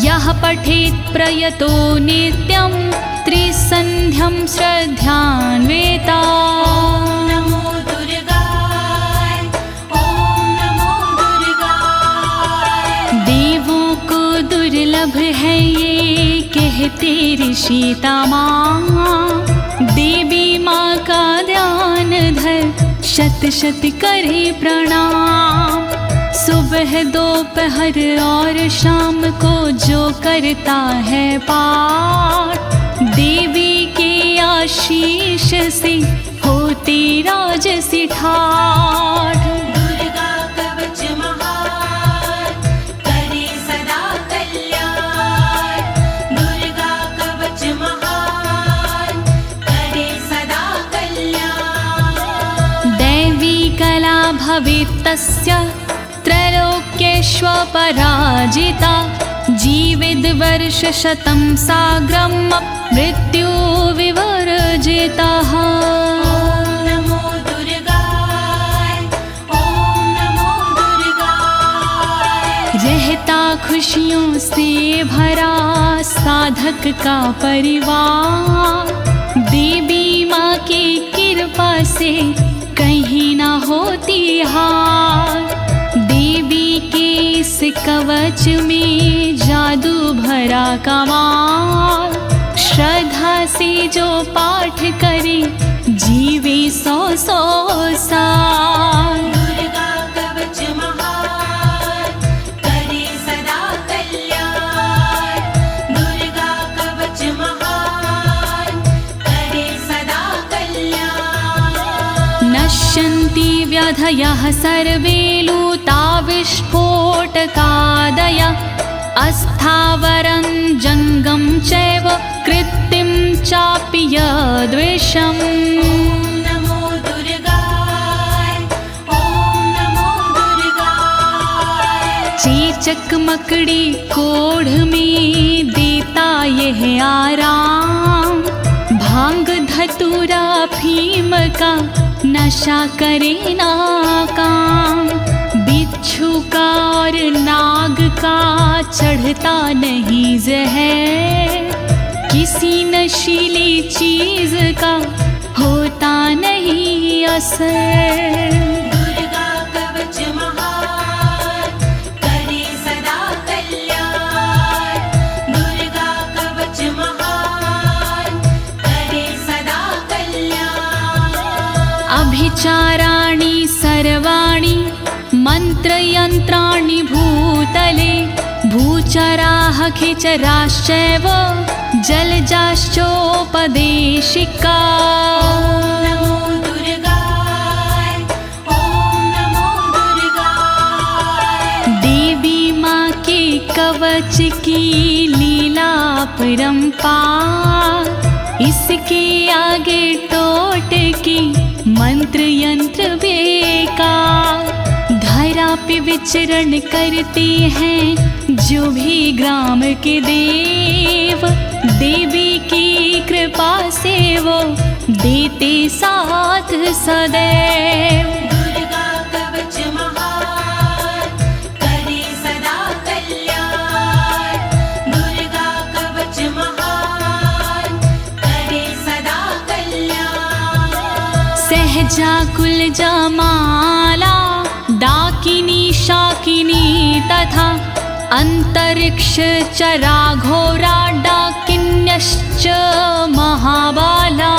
यः पठेत् प्रयतो नित्यं त्रिसन्ध्यं श्रद्धान्विता। नमो दुर्गाय, ओम नमो दुर्गाय। देवों को दुर्लभ है ये कहते ऋषि तमाम। देवी माँ का ध्यान धर शत शत करे प्रणाम। सुबह दोपहर और शाम को जो करता है पाठ, देवी के आशीष से होती राजसी ठाठ। दुर्गा कवच महान, करे सदा कल्याण। दुर्गा कवच महान, करे सदा कल्याण। दैवी कला भवेत् तस्य त्रैलोक्येष्वपराजिता। जीवेद् वर्षशतं साग्रं मृत्यु विवर्जितः। ॐ नमो दुर्गाय, ॐ नमो दुर्गाय। रहता खुशियों से भरा साधक का परिवार। देवी माँ की कृपा से कहीं ना होती हार। देवी के इस कवच में जादू भरा कमाल। श्रद्धा से जो पाठ करे जीवे 100 साल। दुर्गा कवच महान, करे सदा कल्याण। दुर्गा कवच महान, करे सदा कल्याण। नश्यन्ति व्याधयः सर्वे लूता विस्फोटकादय। अस्थावरं जङ्गं चैव कृत्तिं चापि यद्विषम्। ॐ नमो दुर्गाय, ॐ नमो दुर्गाय। चेचक मकड़ी कोढ़ में देता यह आराम। भांग धतूरा भीम का नशा करे ना काम। बिच्छू का और नाग का चढ़ता नहीं जहर। किसी नशीली चीज का होता नहीं असर। दुर्गा कवच महान, करे सदा कल्याण। दुर्गा कवच महान, करे सदा कल्याण। अभिचाराणि सर्वाणि मंत्रयंत्राणि भूतले। भूचराः खिचराश्चैव जलजाश्चोपदेशिका। नमो दुर्गाय, ॐ नमो दुर्गाय। देवी माँ के कवच की लीला परंपार। इसके आगे टोटके मंत्र यंत्र बेकार। धरा पे विचरण करते हैं जो भी ग्राम के देव। देवी की कृपा से वो देते साथ सदैव। दुर्गा कवच महान, करे सदा कल्याण। दुर्गा कवच महान, करे सदा कल्याण। सहजाकुल जमाला डाकिनी शाकिनी तथा अंतरिक्ष चरा घोरा डाकिन्यश्च महाबाला।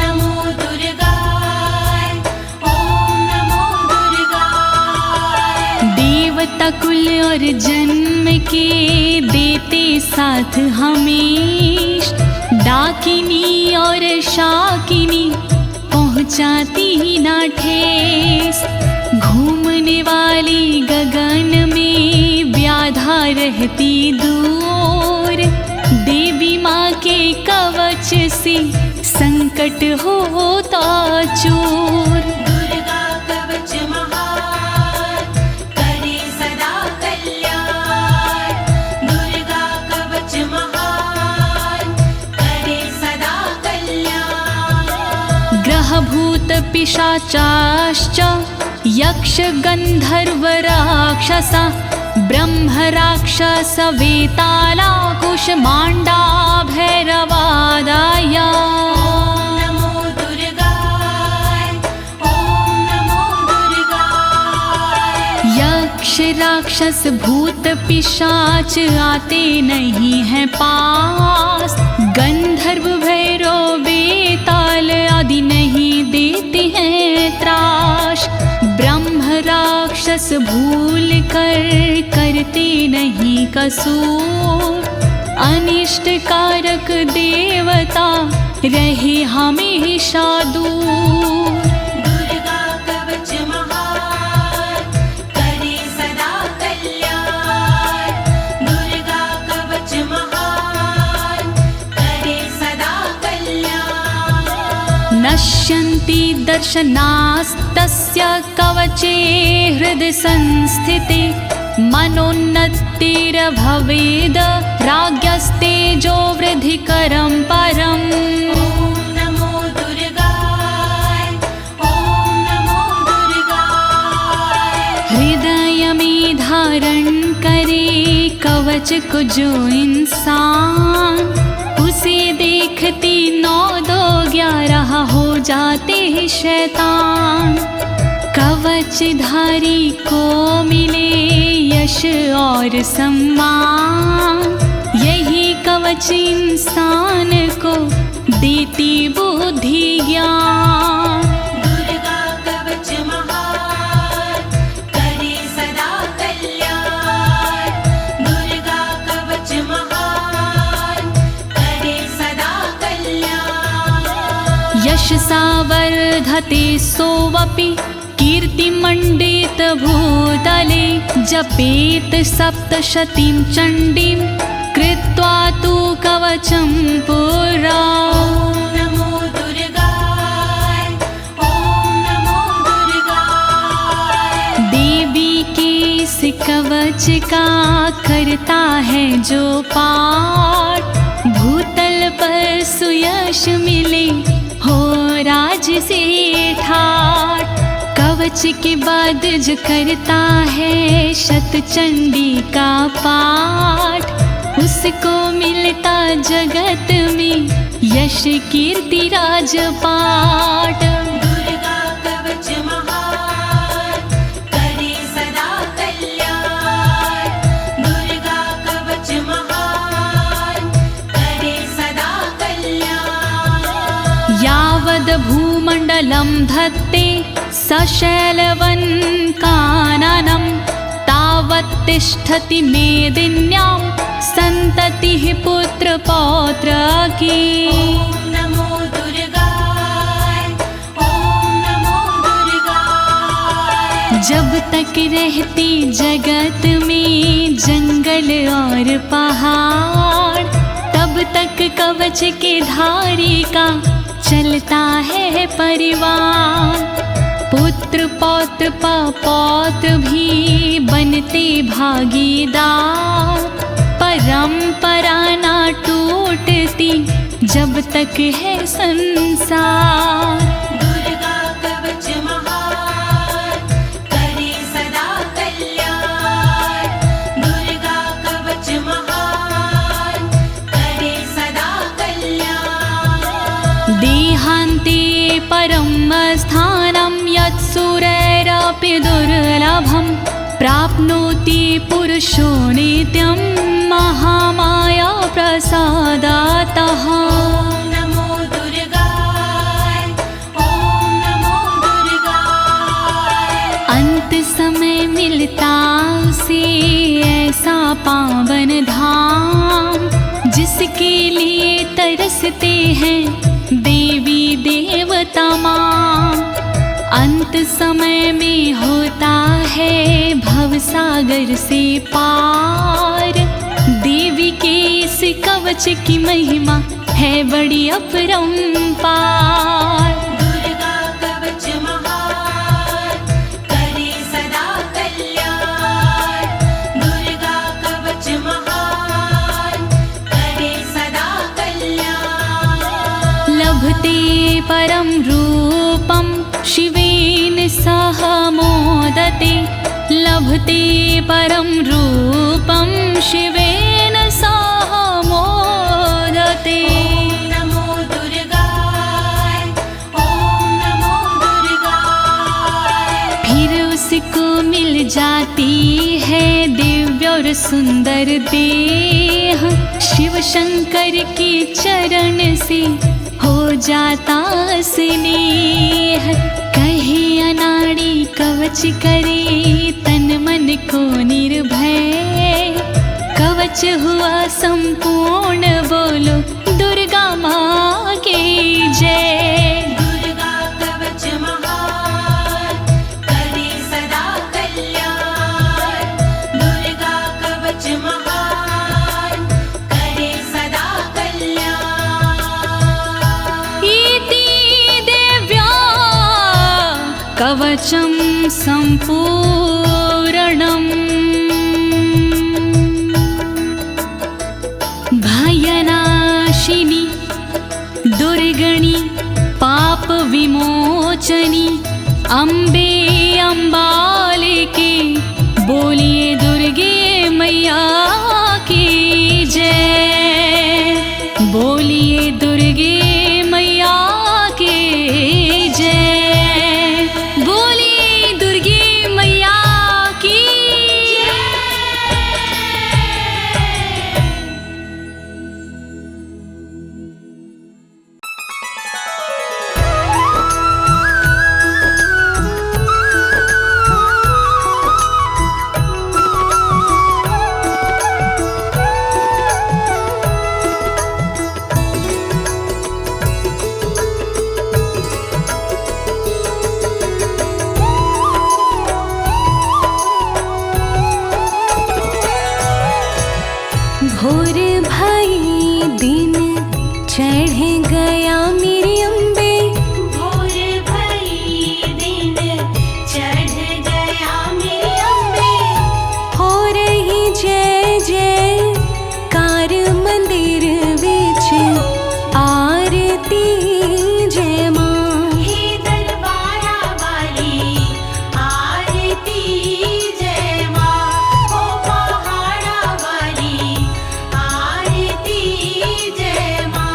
नमो दुर्गाय, ॐ नमो दुर्गाय। देवता कुल और जन्म के देते साथ हमेश। डाकिनी और शाकिनी पहुँचाती ना ठेस। घूमने वाली गगन में व्याधा रहती दूर, देवी माँ के कवच से संकट होता चूर। दुर्गा कवच महान करे सदा कल्याण, दुर्गा कवच महान करे सदा कल्याण। ग्रह भूत पिशाचाश्च यक्ष गंधर्व राक्षसा, ब्रह्म राक्षस वेताला कुष्मांडा भैरवादाय। ओम नमो दुर्गाय, ओम नमो दुर्गाय। यक्ष राक्षस भूत पिशाच आते नहीं हैं पास, गंधर्व भैरव बेताल आदि नहीं देते हैं त्रास। ब्रह्म राक्षस भूल कर करते नहीं कसूर, अनिष्ट कारक देवता रहे हमेशा दूर। दुर्गा कवच महान करे सदा कल्याण, दुर्गा कवच महान करे सदा कल्याण। नश्यन्ति दर्शनास्तस्य कवचे हृदि संस्थिते, मनोन्नतिर्भवेद राज्ञस्तेजो वृद्धिकरं परम्। ओम नमो दुर्गाय, ओम नमो दुर्गाय। हृदय में धारण करे कवच को जो इंसान, उसे देखती 9 2 11 हो जाते हैं शैतान। कवचधारी को मिले यश और सम्मान, यही कवच इंसान को देती बुद्धि ज्ञान। दुर्गा कवच महान करे सदा कल्याण, दुर्गा कवच महान करे सदा कल्याण। यशसा वर्धते सोऽपि कीर्तिमण्डित भूतले, जपेत सप्तशतीं चण्डीं कृत्वा तु कवचं पुरा। ओम नमो दुर्गाय, ओम नमो दुर्गाय। देवी के इस कवच का करता है जो पाठ, भूतल पर सुयश मिले हो राज से ठाठ। कवच के बाद जो करता है शतचंडी का पाठ, उसको मिलता जगत में यश कीर्ति राजपाट। दुर्गा कवच महान करे सदा कल्याण, दुर्गा कवच महान करे सदा कल्याण। यावद् भूमण्डलं धत्ते सशैलवन् काननं, तावत् तिष्ठति मेदिन्यां सन्ततिः पुत्र पौत्र की। ओम नमो दुर्गाय, ओम नमो दुर्गाय। जब तक रहती जगत में जंगल और पहाड़, तब तक कवच के धारी का चलता है परिवार। पुत्र पौत्र पौत्र भी बनते भागीदार, परंपरा ना टूटती जब तक है संसार। दुर्गा कवच महान करे सदा कल्याण, दुर्गा कवच महान करे सदा कल्याण। देहान्ते परं स्थानं यत्सुरैरपि दुर्लभं, प्राप्नोति पुरुषो नित्यं महामाया प्रसादातः। ओम नमो दुर्गाय, ओम नमो दुर्गाय। अंत समय मिलता उसे ऐसा पावन धाम, जिसके लिए तरसते हैं देवी देवता माँ। अंत समय में होता है भवसागर से पार। देवी के इस कवच की महिमा है बड़ी अपरंपार। दुर्गा कवच महान करे सदा कल्याण। दुर्गा कवच महान करे सदा कल्याण। लभते परम रूपम शिवेन सह मोदते। लभते परम रूपम शिवेन सह मोदते। ओम नमो दुर्गाय ओम नमो दुर्गाय। फिर उसको मिल जाती है दिव्य और सुंदर देह। शिव शंकर के चरण से हो जाता स्नेह। कहे अनाड़ी कवच करे तन मन को निर्भय। कवच हुआ संपूर्ण बोलो दुर्गा माँ की जय। दुर्गा कवच महान करे सदा कल्याण। दुर्गा कवच महान करे सदा कल्याण। इति देव्या कवचं सम्पूर्णम्। भयनाशिनी दुर्गणि पाप विमोचनी अम्बे अम्बालिके। बोलिए दुर्गे मैया की जय। बोलिए दुर्गे मैया की जय। बोलिए दुर्गे मैया की जय। भोर भाई दिन चढ़ गया मेरी अम्बे। भोर भई दिन चढ़ गया मेरी अम्बे। हो रही जय जय कार मंदिर विच आरती जय माँ। हे दरबारा वाली आरती जय माँ। ओ पहाड़ा वाली आरती जय माँ।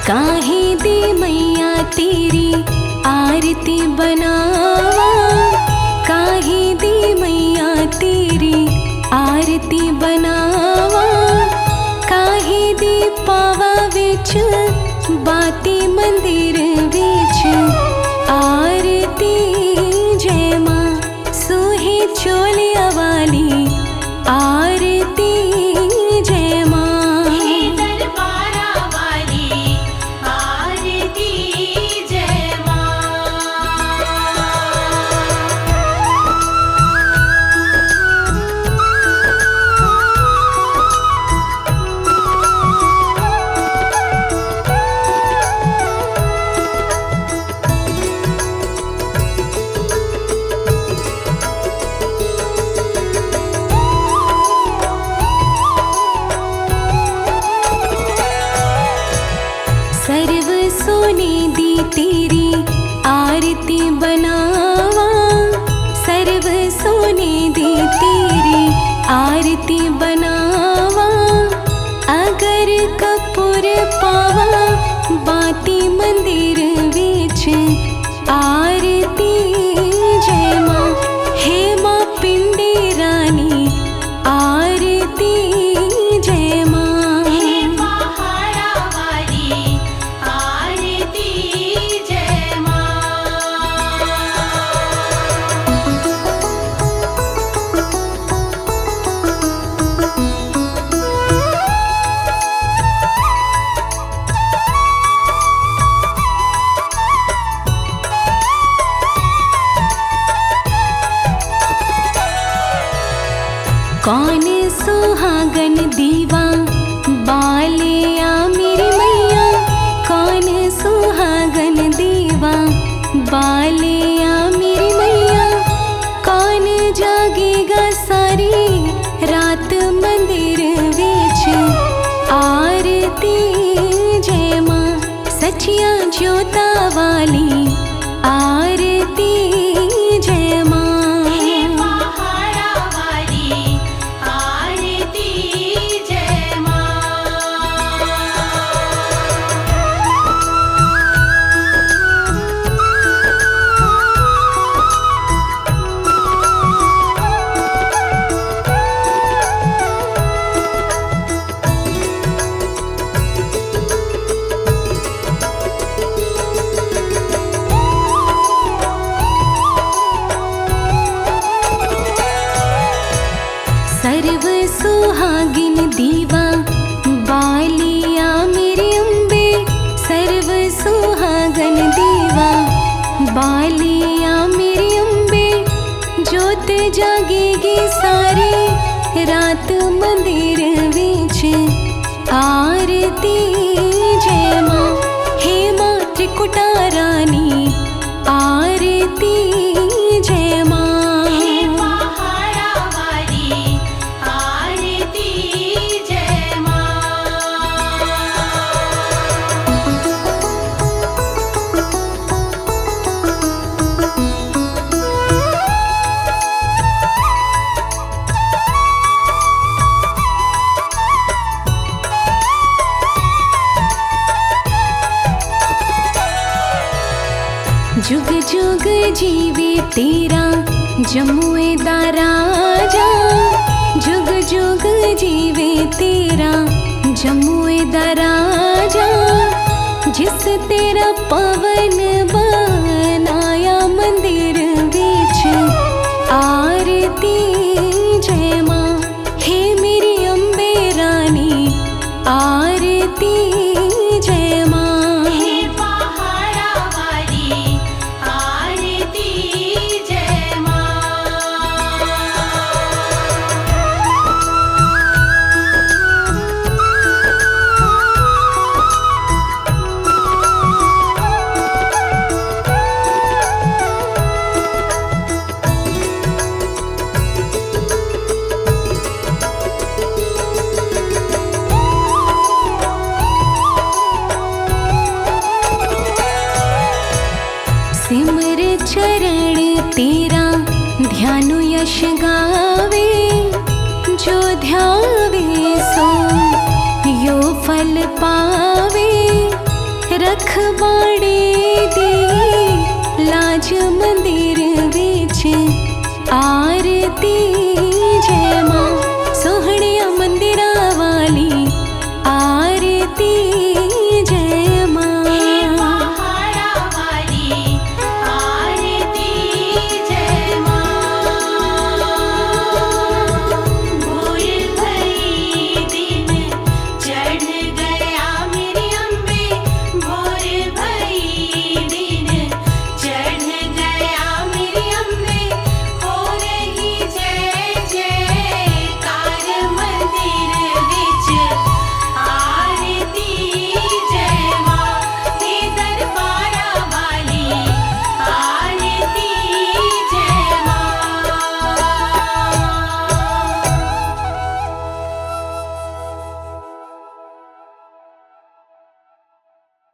काहे दी मैया तेरी आरती बनावा। काहे दी मैया तेरी आरती बनावा। काहे दी पावा विच बाती मंदिर विच आरती जय माँ। सोहे चोलिया वाली आरती जय माँ। हे दरबारा वाली आरती जय माँ। कौन सुहागन दीवा बालिया मेरी मैया, कौन सुहागन दीवा बालिया मेरी मैया, कौन जागेगा सारी रात मंदिर विच आरती जय माँ, सचिया ज्योता वाली आरती जय माँ। हे पहाड़ा वाली आरती जय माँ। सर्व सुहागिन दीवा बालिया मेरी अम्बे, सर्व सुहागन दीवा बालिया मेरी अम्बे, ज्योत जागेगी सारी रात मंदिर विच आरती जय माँ। हे माँ त्रिकुटा रानी आरती जय माँ। हे पहाड़ा वाली आरती जय माँ। जुग जुग जीवे तेरा जमुए दा राजा, जुग जुग जीवे तेरा जमुए दा राजा, जिस तेरा पवन बनाया मंदिर विच आरती जय माँ। हे मेरी अम्बे रानी आरती जय माँ। हे पहाड़ा वाली आरती जय माँ। सिमर चरण तेरा ध्यानु यश गावे, जो ध्यावे सो यो फल पावे, रखवाड़े दी लाज मंदिर विच आ